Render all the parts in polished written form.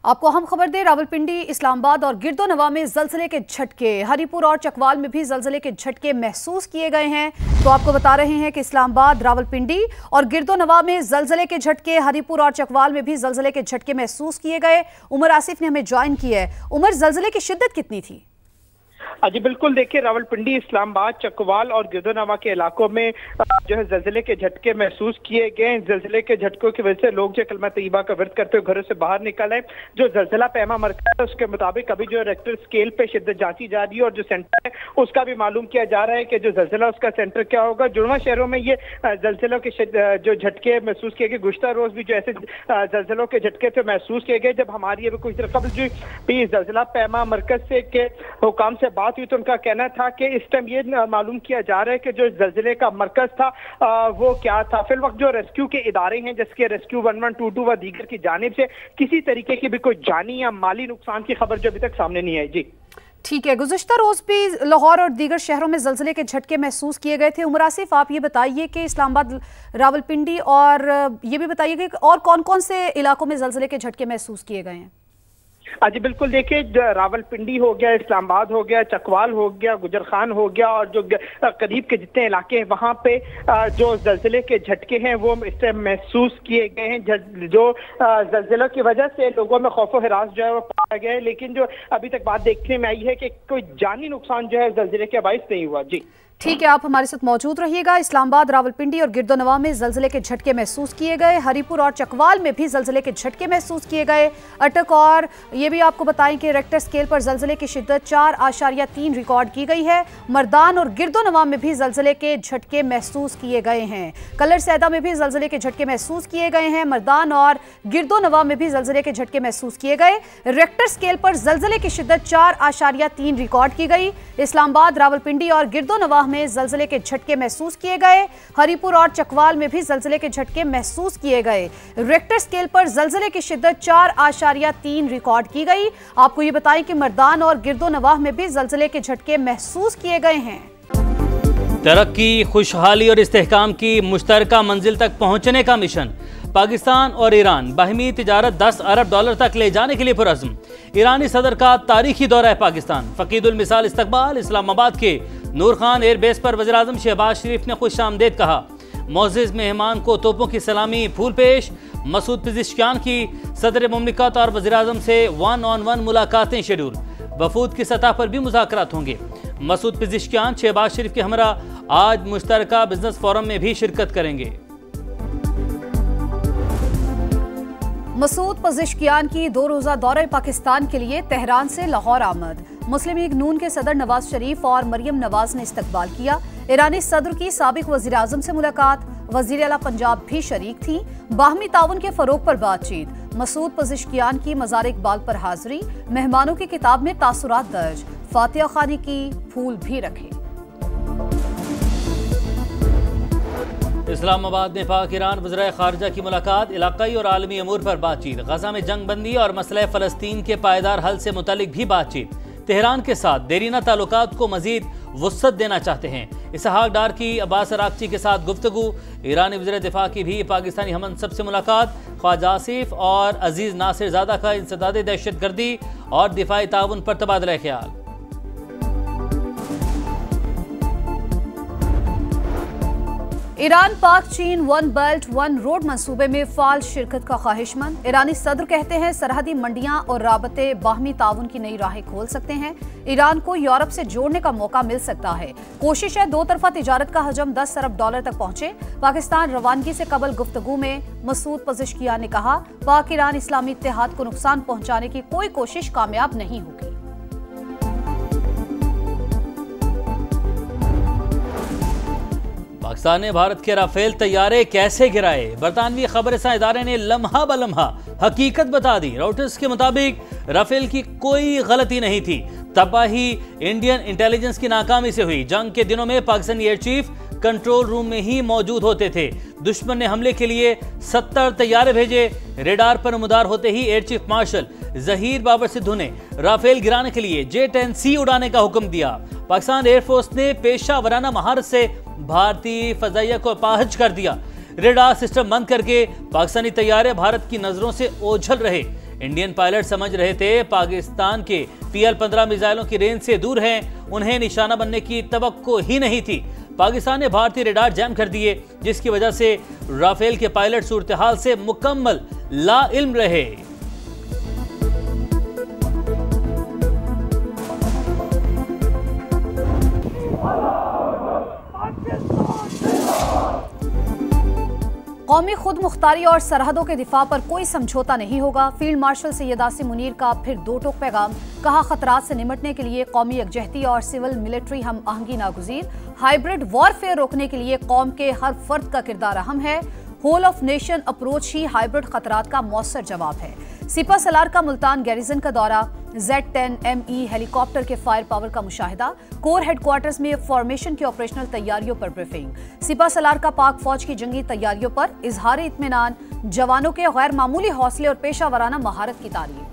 आपको हम खबर दें, रावलपिंडी, इस्लामाबाद और गिरदोनवा में जलजले के झटके, हरीपुर और चकवाल में भी जलजले के झटके महसूस किए गए हैं। तो आपको बता रहे हैं कि इस्लामाबाद, रावलपिंडी और गिरदोनवा में जलजले के झटके, हरीपुर और चकवाल में भी जलजले के झटके महसूस किए गए। उमर आसिफ ने हमें ज्वाइन किया है। उमर, जलजले की शिद्दत कितनी थी? जी बिल्कुल, देखिए रावलपिंडी, इस्लामाबाद, चकवाल और गिरदोनवा के इलाकों में जो है जलजले के झटके महसूस किए गए। जलजले के झटकों की वजह से लोग जो कलमा तैयबा का व्रत करते हुए घरों से बाहर निकल आए। जो जलजला पैमा मरकज है उसके मुताबिक अभी जो रेक्टर स्केल पे शिद्दत जांची जा रही है और जो सेंटर है उसका भी मालूम किया जा रहा है कि जो जलजला उसका सेंटर क्या होगा। जुड़वा शहरों में ये जलजलों के जो झटके महसूस किए गए। गुज़श्ता रोज भी जो ऐसे जलजलों के झटके थे महसूस किए गए। जब हमारी अभी कुछ देर कबल जो जलजला पैमा मरकज से के हुकाम से बात हुई तो उनका कहना था कि इस टाइम ये मालूम किया जा रहा है कि जो जलजले का मरकज था वो क्या था। फिल वक्त जो रेस्क्यू के इदारे हैं जैसे रेस्क्यू 1122 व दीगर की जानिब से किसी तरीके की भी कोई जानी या माली नुकसान की खबर जो अभी तक सामने नहीं आई। जी ठीक है, गुज़श्ता रोज भी लाहौर और दीगर शहरों में जलजले के झटके महसूस किए गए थे। उमर आसिफ, आप ये बताइए कि इस्लामाबाद, रावलपिंडी और ये भी बताइए कि और कौन कौन से इलाकों में जलजले के झटके महसूस किए गए हैं? जी बिल्कुल, देखिए रावलपिंडी हो गया, इस्लामाबाद हो गया, चकवाल हो गया, गुजर खान हो गया और जो करीब के जितने इलाके हैं वहां पे जो जलजले के झटके हैं वो इससे महसूस किए गए हैं। जो जलजलों की वजह से लोगों में खौफ व हिरास जो है वो पाया गया है, लेकिन जो अभी तक बात देखने में आई है कि कोई जानी नुकसान जो है जलजले के बाइस नहीं हुआ। जी ठीक है, आप हमारे साथ मौजूद रहिएगा। इस्लामाबाद, रावलपिंडी और गिरदोनवा में जलजले के झटके महसूस किए गए। हरीपुर और चकवाल में भी जलजले के झटके महसूस किए गए। अटक और ये भी आपको बताएं कि रेक्टर स्केल पर जलजले की शिद्दत 4.3 रिकॉर्ड की गई है। मर्दान और गिरदोनवा में भी जलजले के झटके महसूस किए गए हैं। कलर सैदा में भी जलजले के झटके महसूस किए गए हैं। मर्दान और गिरदोनवा में भी जलजले के झटके महसूस किए गए। रेक्टर स्केल पर जलजले की शिद्दत 4.3 रिकॉर्ड की गई। इस्लामाबाद, रावलपिंडी और गिरदोनवा में जलजले के झटके महसूस किए गए। हरीपुर और चकवाल में भी जलजले के झटके महसूस किए गए। रेक्टर स्केल पर जलजले की शिद्दत 4.3 रिकॉर्ड की गई। आपको ये बताएं कि मर्दान और गिरदोनवाह में भी जलजले के झटके महसूस किए गए हैं। तरक्की, खुशहाली और इस्तेहकाम की मुश्तरका मंजिल तक पहुंचने का मिशन। पाकिस्तान और ईरान बाहिमी तिजारत $10 अरब तक ले जाने के लिए पुरअज़्म। ईरानी सदर का तारीखी दौरा है पाकिस्तान। फकीदुल मिसाल इस्तकबाल। इस्लामाबाद के नूर खान एयरबेस पर वज़ीर-ए-आज़म शहबाज शरीफ ने खुश आमदेद कहा। मोअज़्ज़िज़ मेहमान को तोपों की सलामी, फूल पेश। मसूद पिज़ेश्कियान की सदर मुमलिकत और वज़ीर-ए-आज़म से 1-on-1 मुलाकातें शेड्यूल। वफूद की सतह पर भी मुज़ाकरात होंगे। मसूद पिज़ेश्कियान शहबाज शरीफ के हमरा आज मुश्तरका बिजनेस फोरम में भी शिरकत करेंगे। मसूद पिज़ेश्कियान की 2 रोज़ा दौरे पाकिस्तान के लिए तेहरान से लाहौर आमद। मुस्लिम लीग नून के सदर नवाज शरीफ और मरियम नवाज ने इस्तकबाल किया। ईरानी सदर की साबिक वज़ीर आज़म से मुलाकात। वज़ीर आला पंजाब भी शरीक थी। बाहमी ताउन के फ़रोग पर बातचीत। मसूद पिज़ेश्कियान की मज़ार इकबाल पर हाजिरी। मेहमानों की किताब में तासुरात दर्ज। फातिहा खानी की, फूल भी रखे। इस्लामाबाद में पाक ईरान वज़ीर ख़ारिजा की मुलाकात। इलाक़ाई और आलमी अमूर पर बातचीत। गज़ा में जंग बंदी और मसला फ़लस्तीन के पायदार हल से मुतल्लिक भी बातचीत। तेहरान के साथ देरीना ताल्लुकात को मज़ीद वुसअत देना चाहते हैं। इसहाक डार की अब्बास अरागची के साथ गुफ्तगू। ईरानी वज़ीर दिफा की भी पाकिस्तानी हमनसब से मुलाकात। ख्वाजा आसिफ और अजीज़ नासिर ज़ादा का इंसदाद दहशतगर्दी और दिफाई ताउन पर तबादला ख्याल। ईरान पाक चीन 1 बेल्ट 1 रोड मंसूबे में फाल शिरकत का ख्वाहिशमंद। ईरानी सदर कहते हैं सरहदी मंडियां और राबते बाहमी ताउन की नई राहें खोल सकते हैं। ईरान को यूरोप से जोड़ने का मौका मिल सकता है। कोशिश है 2 तरफा तिजारत का हजम $10 अरब तक पहुंचे। पाकिस्तान रवानगी से कबल गुफ्तगू में मसूद पिज़ेश्कियान ने कहा, पाक ईरान इस्लामी इत्तेहाद को नुकसान पहुंचाने की कोई कोशिश कामयाब नहीं होगी। पाकिस्तान ने भारत के राफेल तैयारे कैसे गिराए। बरतानवी खबरसां इदारे ने लम्हा ब लम्हा हकीकत बता दी। रॉयटर्स के मुताबिक राफेल की कोई गलती नहीं थी। तबाही इंडियन इंटेलिजेंस की नाकामी से हुई। जंग के दिनों में Pakistani air chief control room में ही मौजूद होते थे। दुश्मन ने हमले के लिए 70 तैयारे भेजे। रेडार पर नमदार होते ही air chief marshal Zaheer Babar Sidhu ने राफेल गिराने के लिए J-10C उड़ाने का हुक्म दिया। पाकिस्तान एयरफोर्स ने पेशा वराना महारत से भारतीय फजाइया को अपाहज कर दिया। रेडार सिस्टम बंद करके पाकिस्तानी तैयारे भारत की नजरों से ओझल रहे। इंडियन पायलट समझ रहे थे पाकिस्तान के PL-15 मिसाइलों की रेंज से दूर हैं, उन्हें निशाना बनने की तवक्को ही नहीं थी। पाकिस्तान ने भारतीय रेडार जैम कर दिए, जिसकी वजह से राफेल के पायलट सूरत-ए-हाल से मुकम्मल लाइल्म रहे। कौमी खुद मुख्तारी और सरहदों के दिफा पर कोई समझौता नहीं होगा। फील्ड मार्शल सैयद आसिम मुनीर का फिर दो टोक पैगाम। कहा, खतरात से निपटने के लिए कौमी यकजहती और सिविल मिलिट्री हम आहंगी नागुज़ीर। हाइब्रिड वॉरफेयर रोकने के लिए कौम के हर फर्द का किरदार अहम है। होल ऑफ नेशन अप्रोच ही हाइब्रिड खतरात का मौसर जवाब है। सिपा सलार का मुल्तान गैरिजन का दौरा। Z-10ME हेलीकॉप्टर के फायर पावर का मुशाहिदा। कोर हेडक्वार्टर्स में फॉर्मेशन की ऑपरेशनल तैयारियों पर ब्रीफिंग। सिपा सलार का पाक फौज की जंगी तैयारियों पर इजहार इत्मीनान। जवानों के गैर मामूली हौसले और पेशा वराना महारत की तारीफ।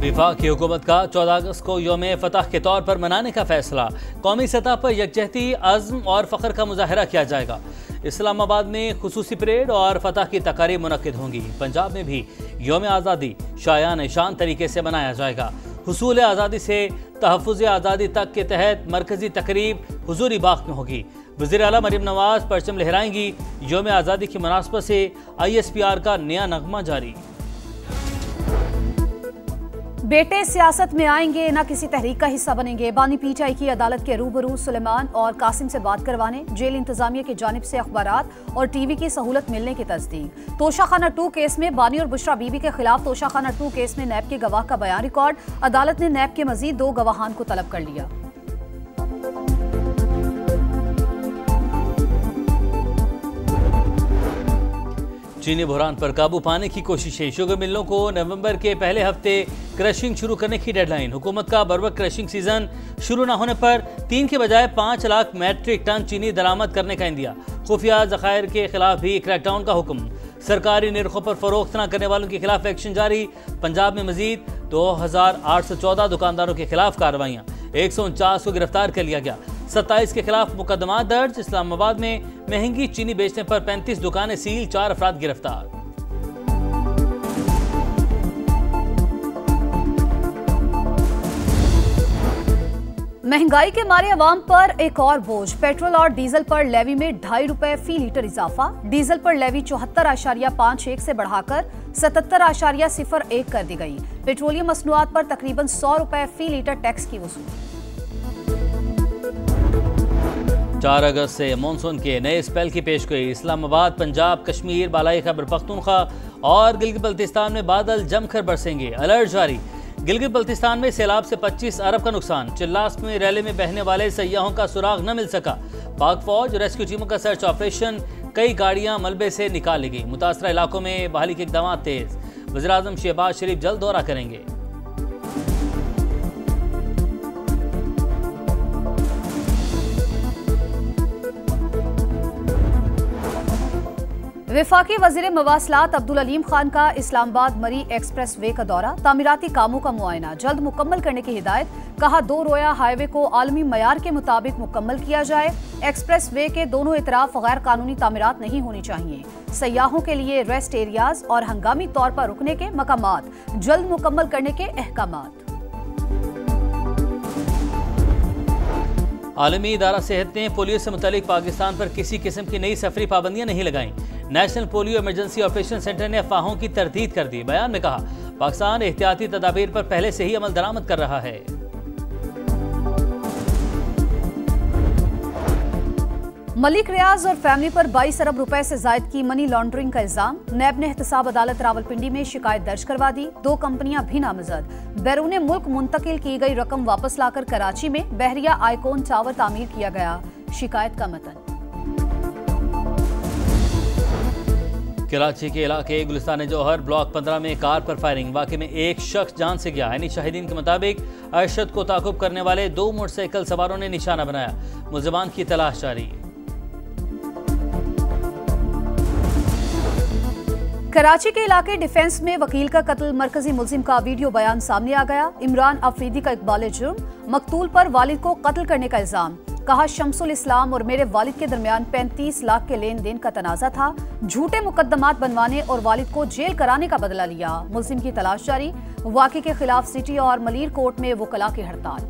वफाकी हुकूमत का 14 अगस्त को यौम फतह के तौर पर मनाने का फैसला। कौमी सतह पर यकजहती, अज़्म और फ़ख्र का मुजाहरा किया जाएगा। इस्लामाबाद में खुसूसी परेड और फतह की तकारीब मुनक्किद होंगी। पंजाब में भी यौम आज़ादी शायान शान तरीके से मनाया जाएगा। हुसूल आज़ादी से तहफ़्फ़ुज़ आज़ादी तक के तहत मरकज़ी तकरीब हुज़ूरी बाग में होगी। वज़ीर आला मरीम नवाज परचम लहराएंगी। यौम आज़ादी की मुनासबत से ISPR का नया नगमा जारी। बेटे सियासत में आएंगे, न किसी तहरीक का हिस्सा बनेंगे। बानी PTI की अदालत के रूबरू सुलेमान और कासिम से बात करवाने। जेल इंतजामिया की जानिब से अखबारात और TV की सहूलत मिलने की तस्दीक। तोशाखाना 2 केस में बानी और बुशरा बीबी के खिलाफ तोशाखाना 2 केस में नैब के गवाह का बयान रिकॉर्ड। अदालत ने नैब के मजीद 2 गवाहान को तलब कर लिया। चीनी बहरान पर काबू पाने की कोशिशें। शुगर मिलों को नवंबर के पहले हफ्ते क्रशिंग शुरू करने की डेडलाइन। हुकूमत का बरवक्त क्रशिंग सीजन शुरू न होने पर 3 के बजाय 5 लाख मैट्रिक टन चीनी दरामद करने का इंदिया। खुफिया ज़खायर के खिलाफ भी क्रैकडाउन का हुक्म। सरकारी निर्खों पर फरोख्त न करने वालों के खिलाफ एक्शन जारी। पंजाब में मजीद 2814 दुकानदारों के खिलाफ कार्रवाइयाँ। 149 को गिरफ्तार कर लिया गया। 27 के खिलाफ मुकदमा दर्ज। इस्लामाबाद में महंगी चीनी बेचने पर 35 दुकानें सील, 4 अफराद गिरफ्तार। महंगाई के मारे अवाम पर एक और बोझ। पेट्रोल और डीजल पर लेवी में 2.5 रुपए फी लीटर इजाफा। डीजल पर लेवी 74.51 से बढ़ाकर 77.01 कर दी गई। पेट्रोलियम मसनूआत पर तकरीबन 100 रुपए फी लीटर टैक्स की वसूली। 4 अगस्त से मानसून के नए स्पेल की पेशगोई। इस्लामाबाद, पंजाब, कश्मीर, बालाई खैबर पख्तूनख्वा और गिलगित बल्तिस्तान में बादल जमकर बरसेंगे। अलर्ट जारी। गिलगित बल्तिस्तान में सैलाब से 25 अरब का नुकसान। चिल्लास में रैली में बहने वाले सयाहों का सुराग न मिल सका। पाक फौज रेस्क्यू टीमों का सर्च ऑपरेशन। कई गाड़ियां मलबे से निकाल ली गई। मुतासरा इलाकों में बहाली के इक़दाम तेज। वज़ीर आज़म शहबाज शरीफ जल्द दौरा करेंगे। वफाकी वज़ीर मवासलात अब्दुल अलीम खान का इस्लामाबाद मरी एक्सप्रेस वे का दौरा। तामीराती कामों का मुआयना जल्द मुकम्मल करने की हिदायत। कहा, 2 रोया हाईवे को आलमी मयार के मुताबिक मुकम्मल किया जाए। एक्सप्रेस वे के दोनों इतराफ गैर कानूनी तामीरात नहीं होनी चाहिए। सयाहों के लिए रेस्ट एरियाज और हंगामी तौर पर रुकने के मकामात जल्द मुकम्मल करने के अहकामात। आलमी इदारा सेहत ने पोलियो से मुतालिक पाकिस्तान पर किसी किस्म की नई सफरी पाबंदियां नहीं लगाईं। National polio emergency operation centre ने अफवाहों की तरदीद कर दी। बयान में कहा, पाकिस्तान एहतियाती तदाबीर पर पहले से ही अमल दरामद कर रहा है। मलिक रियाज और फैमिली पर 22 अरब रुपए से जायद की मनी लॉन्ड्रिंग का इल्जाम। नैब ने एहतसाब अदालत रावलपिंडी में शिकायत दर्ज करवा दी। 2 कंपनियां भी नामजद। बैरून मुल्क मुंतकिल की गई रकम वापस लाकर कराची में बहरिया आइकॉन टावर तामीर किया गया। शिकायत का मतन। कराची के इलाके गुलिस्तान जौहर ब्लॉक 15 में कार पर फायरिंग। वाकई में एक शख्स जान से गया। यानी शाहिदीन के मुताबिक अरशद को ताकुब करने वाले 2 मोटरसाइकिल सवारों ने निशाना बनाया। मुलजिमान की तलाश जारी। कराची के इलाके डिफेंस में वकील का कत्ल। मरकजी मुल्जिम का वीडियो बयान सामने आ गया। इमरान अफरीदी का इकबाल जुर्म। मकतूल पर वालिद को कत्ल करने का इल्जाम। कहा, शमसुल इस्लाम और मेरे वालिद के दरमियान 35 लाख के लेन देन का तनाजा था। झूठे मुकदमात बनवाने और वालिद को जेल कराने का बदला लिया। मुलजिम की तलाश जारी। वाक़े के खिलाफ सिटी और मलीर कोर्ट में वकला की हड़ताल।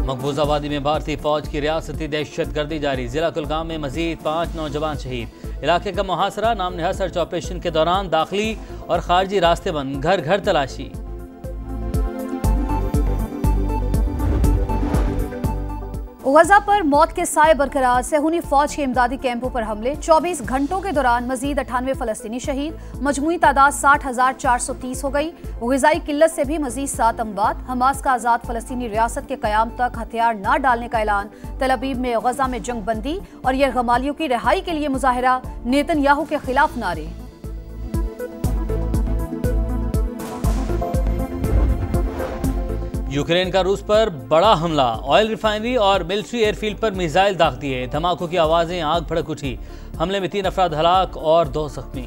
मकबूजा वादी में भारतीय फौज की रियासती दहशतगर्दी जारी। जिला कुलगाम में मजीद 5 नौजवान शहीद। इलाके का मुहासरा। नाम नहाद सर्च ऑपरेशन के दौरान दाखिली और खारजी रास्ते बंद। घर घर तलाशी। गजा पर मौत के साए बरकरार। सेहूनी फौज के इमदादी कैंपों पर हमले। 24 घंटों के दौरान मजीद 98 फलस्तीनी शहीद। मजमूई तादाद 60,430 हो गई। ग़िज़ाई किल्लत से भी मजीद 7 अमवात। हमास का आज़ाद फलस्तीनी रियासत के क़याम तक हथियार न डालने का ऐलान। तल अबीब में गजा में जंग बंदी और यरगमालियों की रिहाई के लिए मुजाहिरा। नेतन्याहू के खिलाफ नारे। यूक्रेन का रूस पर बड़ा हमला। ऑयल रिफाइनरी और मिलिट्री एयरफील्ड पर मिसाइल दाग दिए। धमाकों की आवाजें, आग भड़क उठी। हमले में 3 अफराद हलाक और 2 जख्मी।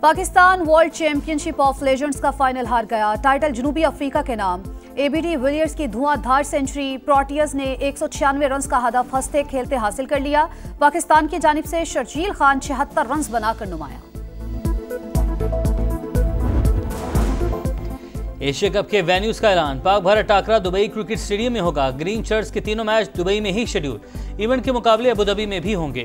Pakistan world championship of legends का फाइनल हार गया। टाइटल जनूबी अफ्रीका के नाम। एबीडी विलियर्स की धुआंधार सेंचुरी। प्रोटियर्स ने 196 रन का हदफ हंसते खेलते हासिल कर लिया। पाकिस्तान की जानिब से शर्जील खान 76 रन बनाकर नुमाया। एशिया कप के वेन्यूज का ऐलान। Pak Bharat टाकरा Dubai cricket stadium में होगा। ग्रीन शर्ट्स के तीनों मैच दुबई में ही शेड्यूल। इवेंट के मुकाबले अबू धाबी में भी होंगे।